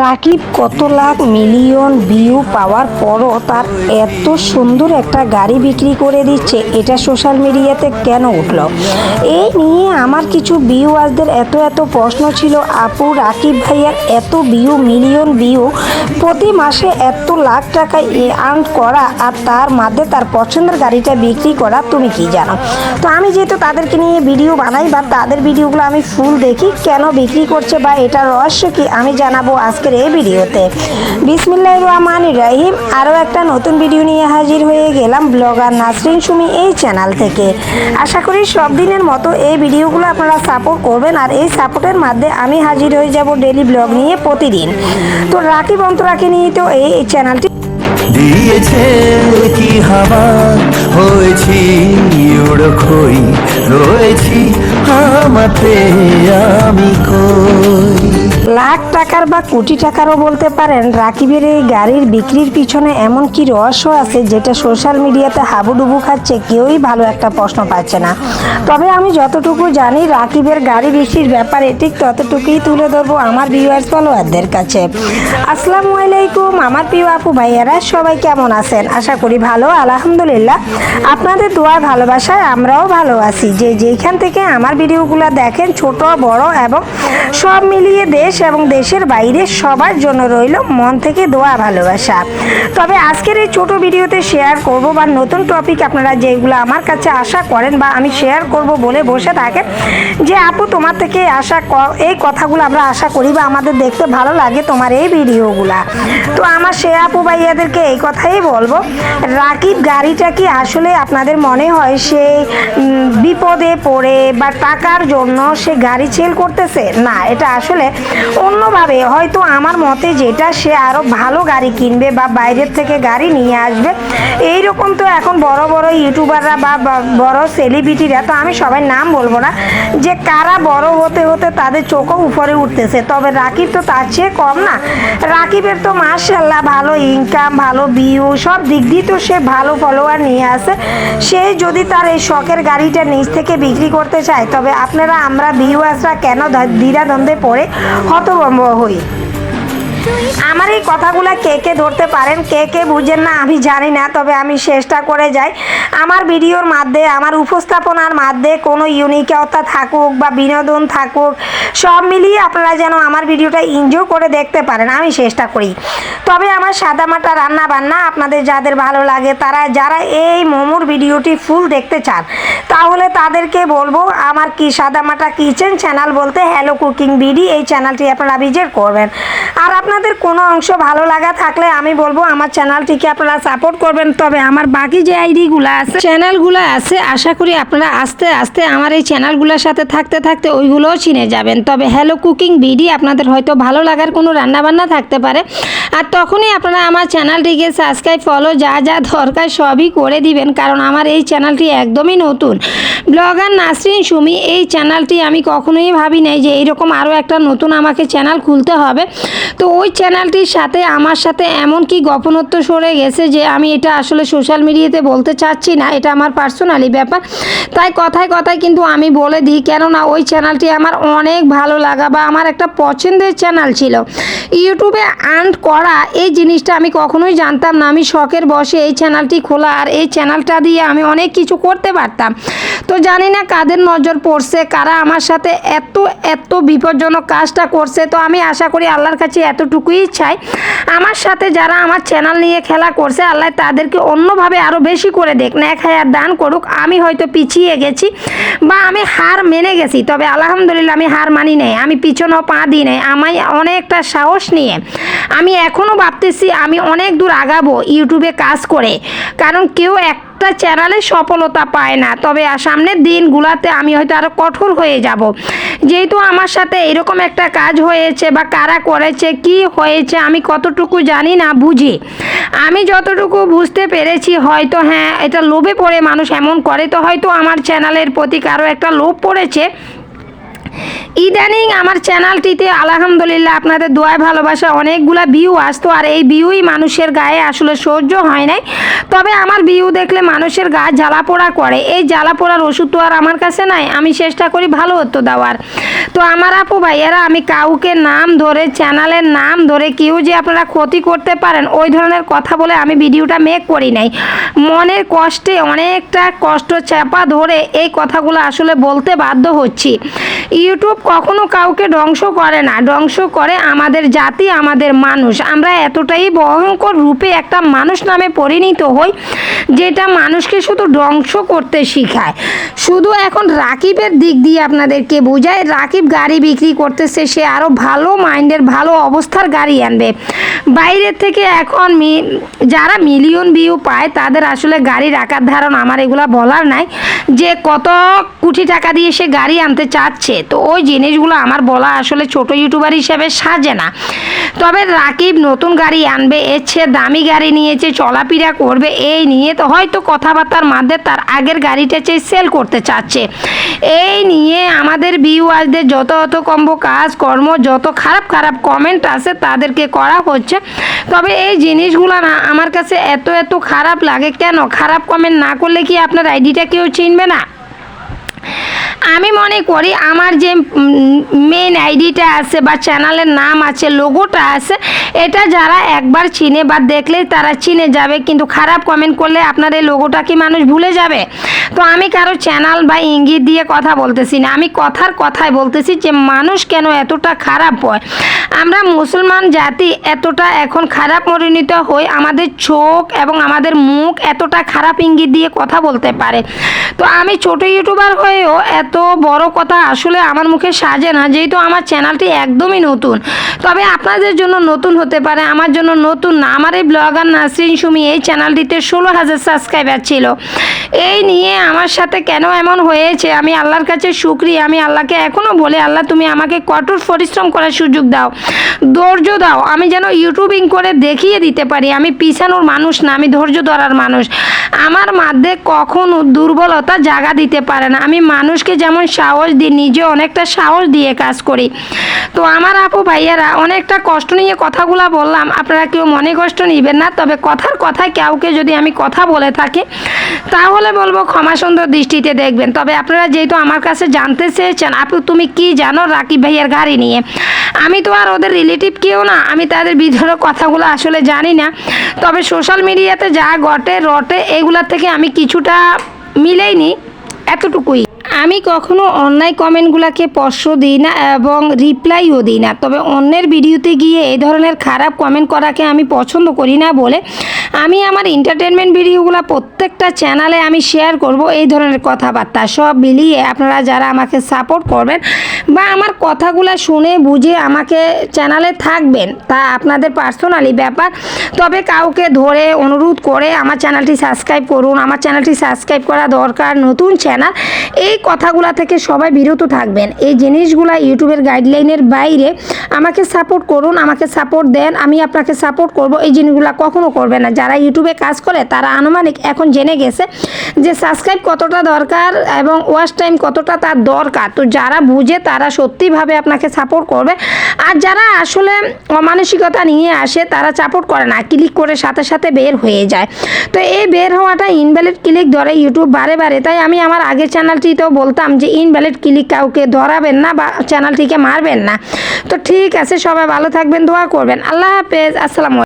রাকিব কত lakh million view পাওয়ার পরও তার এত সুন্দর একটা গাড়ি বিক্রি করে দিচ্ছে, এটা সোশ্যাল মিডিয়াতে কেন উঠলো? এই নিয়ে আমার কিছু ভিউয়ারদের এত প্রশ্ন ছিল। আপু, রাকিব ভাইয়ার এত ভিউ, মিলিয়ন ভিউ, প্রতি মাসে এত লাখ টাকা আর্ন করা, আর তার মধ্যে তার পছন্দের গাড়িটা বিক্রি করা, তুমি কি জানো? তো আমি যেহেতু তাদেরকে নিয়ে ভিডিও বানাই বা তাদের ভিডিওগুলো আমি ফুল দেখি, কেন বিক্রি করছে বা এটা রহস্য কি, আমি জানাবো আজকের এই ভিডিওতে। বিসমিল্লাহির রহমানির রহিম। আরও একটা নতুন ভিডিও নিয়ে হাজির হয়ে গেলাম ব্লগার নাসরিন সুমি এই চ্যানেল থেকে। আশা করি সব দিনের মতো এই ভিডিওগুলো আপনারা সাপোর্ট করবেন, আর এই সাপোর্টের মাধ্যমে আমি হাজির হয়ে যাব ডেইলি ব্লগ নিয়ে প্রতিদিন। তো রাকিব অন্তরাকে নিয়ে তো এই চ্যানেলটি দিয়েছে কি হাওয়া, হয়েছি উড়খই, রয়েছি আমাতে আমি কই। লাখ টাকার বা কোটি টাকারও বলতে পারেন রাকিবের এই গাড়ির বিক্রির পিছনে এমন কি রহস্য আছে যেটা সোশ্যাল মিডিয়াতে হাবুডুবু খাচ্ছে, কেউই ভালো একটা প্রশ্ন পাচ্ছে না। তবে আমি যতটুকু জানি রাকিবের গাড়ি বিক্রির ব্যাপারে ঠিক ততটুকুই তুলে ধরবো আমার ভিউয়ার্স ফলোয়ারদের কাছে। আসসালামু আলাইকুম আমার প্রিয় আপু ভাইয়ারা, সবাই কেমন আছেন? আশা করি ভালো, আলহামদুলিল্লাহ। আপনাদের দোয়া ভালোবাসায় আমরাও ভালো আছি। যেখান থেকে আমার ভিডিওগুলো দেখেন, ছোট বড় এবং সব মিলিয়ে দেশ এবং দেশের বাইরে সবার জন্য রইল মন থেকে দোয়া ভালোবাসা। তবে আজকের এই ছোট ভিডিওতে শেয়ার করব বা নতুন টপিক আপনারা যেগুলো আমার কাছে আশা করেন বা আমি শেয়ার করব বলে বসে থাকেন যে আপু তোমার থেকে এই কথাগুলো আমরা আশা করি বা আমাদের দেখতে ভালো লাগে তোমার এই ভিডিওগুলা। তো আমার সে আপু ভাইয়াদেরকে এই কথাই বলবো, রাকিব গাড়িটা কি আসলে আপনাদের মনে হয় সে বিপদে পড়ে বা টাকার জন্য সে গাড়ি সেল করতেছে? না, এটা আসলে অন্যভাবে, হয়তো আমার মতে যেটা সে আরও ভালো গাড়ি কিনবে বা বাইরের থেকে গাড়ি নিয়ে আসবে। এই রকম তো এখন বড় বড় ইউটিউবাররা বা বড় সেলিব্রিটিরা, তো আমি সবাই নাম বলবো না, যে কারা বড় হতে হতে তাদের চোখও উপরে উঠতেছে। তবে রাকিব তো তার চেয়ে কম না। রাকিবের তো মাশাআল্লাহ ভালো ইনকাম, ভালো ভিউ, সব দিক দিয়ে তো সে ভালো ফলোয়ার নিয়ে আসে। সে যদি তার এই শখের গাড়িটা নিজ থেকে বিক্রি করতে চায়, তবে আমরা ভিউয়ার্সরা কেন দ্বিধাদ্বন্দ্বে পড়ে হতভম্ব হই? আমার এই কথাগুলো কে ধরতে পারেন, কে বুঝেন না আমি জানি না, তবে আমি চেষ্টা করে যাই আমার ভিডিওর মাধ্যমে, আমার উপস্থাপনার মাধ্যমে কোনো ইউনিকতা থাকুক বা বিনোদন থাকুক, সব মিলিয়ে আপনারা যেন আমার ভিডিওটা এনজয় করে দেখতে পারেন, আমি চেষ্টা করি। তবে আমার সাদামাটা রান্না বান্না আপনাদের যাদের ভালো লাগে, যারা এই মোমোর ভিডিওটি ফুল দেখতে চান, তাহলে তাদেরকে বলবো আমার সাদামাটা কিচেন চ্যানেল বলতে হ্যালো কুকিং বিডি, এই চ্যানেলটি আপনারা ভিজিট করবেন। আর আপনাদের কোনো অংশ ভালো লাগা থাকলে আমি বলবো আমার চ্যানেলটিকে আপনারা সাপোর্ট করবেন। তবে আমার বাকি যে আইডিগুলো আছে, চ্যানেলগুলো আছে, আশা করি আপনারা আস্তে আস্তে আমার এই চ্যানেলগুলোর সাথে থাকতে থাকতে ওইগুলোও চিনে যাবেন। তবে হ্যালো কুকিং বিডি আপনাদের হয়তো ভালো লাগার কোনো রান্নাবান্না থাকতে পারে, আর তখনই আপনারা আমার চ্যানেলটিকে সাবস্ক্রাইব, ফলো যা দরকার সবই করে দিবেন, কারণ আমার এই চ্যানেলটি একদমই নতুন। ব্লগার নাসরিন সুমি এই চ্যানেলটি আমি কখনোই ভাবি নাই যে এইরকম আরও একটা নতুন আমাকে চ্যানেল খুলতে হবে। তো ওই চ্যানেলটির সাথে আমার সাথে এমন কি গোপনত্ব সরে গেছে যে আমি এটা আসলে সোশ্যাল মিডিয়াতে বলতে চাচ্ছি না, এটা আমার পার্সোনালি ব্যাপার। তাই কথায় কথায় কিন্তু আমি বলে দিই, কেননা ওই চ্যানেলটি আমার অনেক ভালো লাগা বা আমার একটা পছন্দের চ্যানেল ছিল। ইউটিউবে আর্ন করা এই জিনিসটা আমি কখনোই জানতাম না। আমি শখের বসে এই চ্যানেলটি খোলা, আর এই চ্যানেলটা দিয়ে আমি অনেক কিছু করতে পারতাম। তো জানি না কাদের নজর পড়ছে, কারা আমার সাথে এত বিপজ্জনক কাজটা করছে। তো আমি আশা করি আল্লাহর কাছে এতটুকুই চাই, আমার সাথে যারা আমার চ্যানেল নিয়ে খেলা করছে, আল্লাহ তাদেরকে অন্যভাবে আরও বেশি করে দেখ, নেক হায়াত দান করুক। আমি হয়তো পিছিয়ে গেছি বা আমি হার মেনে গেছি, তবে আলহামদুলিল্লাহ আমি হার মানি নাই, আমি পিছনেও পা দিই নাই। আমি অনেকটা সাহস নিয়ে আমি এখনও ভাবতেছি আমি অনেক দূর আগাবো ইউটিউবে কাজ করে, কারণ কেউ একটা চ্যানেলে সফলতা পায় না। তবে সামনের দিনগুলোতে আমি হয়তো আরও কঠোর হয়ে যাব, যেহেতু আমার সাথে এরকম একটা কাজ হয়েছে বা কারা করেছে, কি হয়েছে আমি কতটুকু জানি না, বুঝি। আমি যতটুকু বুঝতে পেরেছি, হয়তো হ্যাঁ এটা লোভে পড়ে মানুষ এমন করে, তো হয়তো আমার চ্যানেলের প্রতি কারো একটা লোভ পড়েছে, ইদানিং আমার চ্যানেলটিতে আলহামদুলিল্লাহ আপনাদের দোয়ায় ভালোবাসা অনেকগুলা ভিউ আসতো, আর এই ভিউই মানুষের গায়ে আসলে সহ্য হয় নাই। তবে আমার ভিউ দেখলে মানুষের গা জ্বালাপোড়া করে, এই জ্বালাপোড়ার ওষুধ তো আর আমার কাছে নাই, আমি চেষ্টা করি ভালো হতো দেওয়ার। তো আমার আপু ভাইয়েরা, আমি কাউকে নাম ধরে, চ্যানেলের নাম ধরে কেউ যে আপনারা ক্ষতি করতে পারেন ওই ধরনের কথা বলে আমি ভিডিওটা মেক করি নাই। মনের কষ্টে অনেকটা কষ্ট চাপা ধরে এই কথাগুলো আসলে বলতে বাধ্য হচ্ছি। ইউটিউব কখনো কাউকে ধ্বংস করে না, ধ্বংস করে আমাদের জাতি, আমাদের মানুষ। আমরা এতটাই ভয়ঙ্কর রূপে একটা মানুষ নামে পরিণত হই যেটা মানুষকে শুধু ধ্বংস করতে শেখায়। শুধু এখন রাকিবের দিক দিয়ে আপনাদেরকে বোঝায়, রাকিব গাড়ি বিক্রি করতেছে, সে আরও ভালো মাইন্ডের ভালো অবস্থার গাড়ি আনবে। বাইরের থেকে এখন যারা মিলিয়ন ভিউ পায় তাদের আসলে গাড়ি রাখার ধারণা আমার এগুলা বলার নাই, যে কত কোটি টাকা দিয়ে সে গাড়ি আনতে চাচ্ছে। তো ওই জিনিসগুলো আমার বলা আসলে ছোট ইউটিউবার হিসেবে সাজে না। তবে রাকিব নতুন গাড়ি আনবে, এর চেয়ে দামি গাড়ি নিয়েছে, চলাফেরা করবে, এই নিয়ে তো হয়তো কথাবার্তার মাধ্যমে তার আগের গাড়িটা চেয়ে সেল করতে চাচ্ছে। এই নিয়ে আমাদের ভিউয়ারদের যত কম্ব কাজ কর্ম, যত খারাপ খারাপ কমেন্ট আছে তাদেরকে করা হচ্ছে। তবে এই জিনিসগুলো না আমার কাছে এত খারাপ লাগে। কেন খারাপ কমেন্ট না করলে কি আপনার আইডিটা কেউ চিনবে না? আমি মনে করি আমার যে মেন আইডিটা আছে বা চ্যানেলের নাম আছে, লোগোটা আছে, এটা যারা একবার চিনে বা দেখলে তারা চিনে যাবে। কিন্তু খারাপ কমেন্ট করলে আপনার এই লোগোটা কি মানুষ ভুলে যাবে? তো আমি কারো চ্যানেল বা ইঙ্গিত দিয়ে কথা বলতেছি না, আমি কথায় বলতেছি যে মানুষ কেন এতটা খারাপ হয়। আমরা মুসলমান জাতি এতটা এখন খারাপ পরিণত হই, আমাদের চোখ এবং আমাদের মুখ এতটা খারাপ ইঙ্গিত দিয়ে কথা বলতে পারে। তো আমি ছোট ইউটিউবার হয়েও এত বড় কথা আসলে আমার মুখে সাজে না, যেহেতু আমার চ্যানেলটি একদমই নতুন। তবে আপনাদের জন্য নতুন হতে পারে, আমার জন্য নতুন না। আমার এই ব্লগার নাসরিন সুমি এই চ্যানেলটিতে 16,000 সাবস্ক্রাইবার ছিল। এই নিয়ে আমার সাথে কেন এমন হয়েছে আমি আল্লাহর কাছে শুকরিয়া। আমি আল্লাহকে এখনও বলি, আল্লাহ তুমি আমাকে কঠোর পরিশ্রম করার সুযোগ দাও, ধৈর্য দাও, আমি যেন ইউটিউবিং করে দেখিয়ে দিতে পারি আমি পিছানোর মানুষ না, আমি ধৈর্য ধরার মানুষ। আমার মধ্যে কখনো দুর্বলতা জায়গা দিতে পারে না। আমি মানুষকে যেমন সাহস দিই, নিজে অনেকটা সাহস দিয়ে কাজ করি। তো আমার আপু ভাইয়ারা, অনেকটা কষ্ট নিয়ে কথাগুলো বললাম, আপনারা কেউ মনে কষ্ট নেবেন না। তবে কথায় কাউকে যদি আমি কথা বলে থাকি তাহলে বলবো ক্ষমা সুন্দর দৃষ্টিতে দেখবেন। তবে আপনারা যেহেতু আমার কাছে জানতে চেয়েছেন আপু তুমি কি জানো রাকিব ভাইয়ার গাড়ি নিয়ে, আমি তো আর ওদের রিলেটিভ কেউ না, আমি তাদের ভিতরের কথাগুলো আসলে জানি না। তবে সোশ্যাল মিডিয়াতে যা রটে এগুলোর থেকে আমি কিছুটা মিলেই নি, এতটুকুই। আমি কখনো অন্যায় কমেন্টগুলোকে স্পর্শ দিই না এবং রিপ্লাইও দিই না। তবে অন্যের ভিডিওতে গিয়ে এই ধরনের খারাপ কমেন্ট করাকে আমি পছন্দ করি না বলে আমি আমার এন্টারটেনমেন্ট ভিডিওগুলো প্রত্যেকটা চ্যানেলে আমি শেয়ার করব এই ধরনের কথাবার্তা। সব মিলিয়ে আপনারা যারা আমাকে সাপোর্ট করবেন বা আমার কথাগুলো শুনে বুঝে আমাকে চ্যানেলে থাকবেন, তা আপনাদের পার্সোনালি ব্যাপার। তবে কাউকে ধরে অনুরোধ করে আমার চ্যানেলটি সাবস্ক্রাইব করুন, আমার চ্যানেলটি সাবস্ক্রাইব করা দরকার, নতুন চ্যানেল, এই কথাগুলো থেকে সবাই বিরত থাকবেন। এই জিনিসগুলো ইউটিউবের গাইডলাইনের বাইরে। আমাকে সাপোর্ট করুন, আমাকে সাপোর্ট দেন, আমি আপনাকে সাপোর্ট করব। এই জিনিসগুলো কখনো করবে না। যারা ইউটিউবে কাজ করে তারা আনুমানিক এখন জেনে গেছে যে সাবস্ক্রাইব কতটা দরকার এবং ওয়াচ টাইম কতটা তার দরকার। তো যারা বুঝে তারা সত্যিভাবে আপনাকে সাপোর্ট করবে, আর যারা আসলে অমানসিকতা নিয়ে আসে তারা সাপোর্ট করে না, ক্লিক করে সাথে সাথে বের হয়ে যায়। তো এই বের হওয়াটা ইনভ্যালিড ক্লিক ধরে ইউটিউব বারে। তাই আমি আমার আগের চ্যানেলটিতেও বলতাম যে ইনভ্যালিড ক্লিক কাউকে ধরাবেন না বা চ্যানেলটিকে মারবেন না। তো ঠিক আছে, সবাই ভালো থাকবেন, দোয়া করবেন। আল্লাহ হাফেজ, আসসালামু আলাইকুম।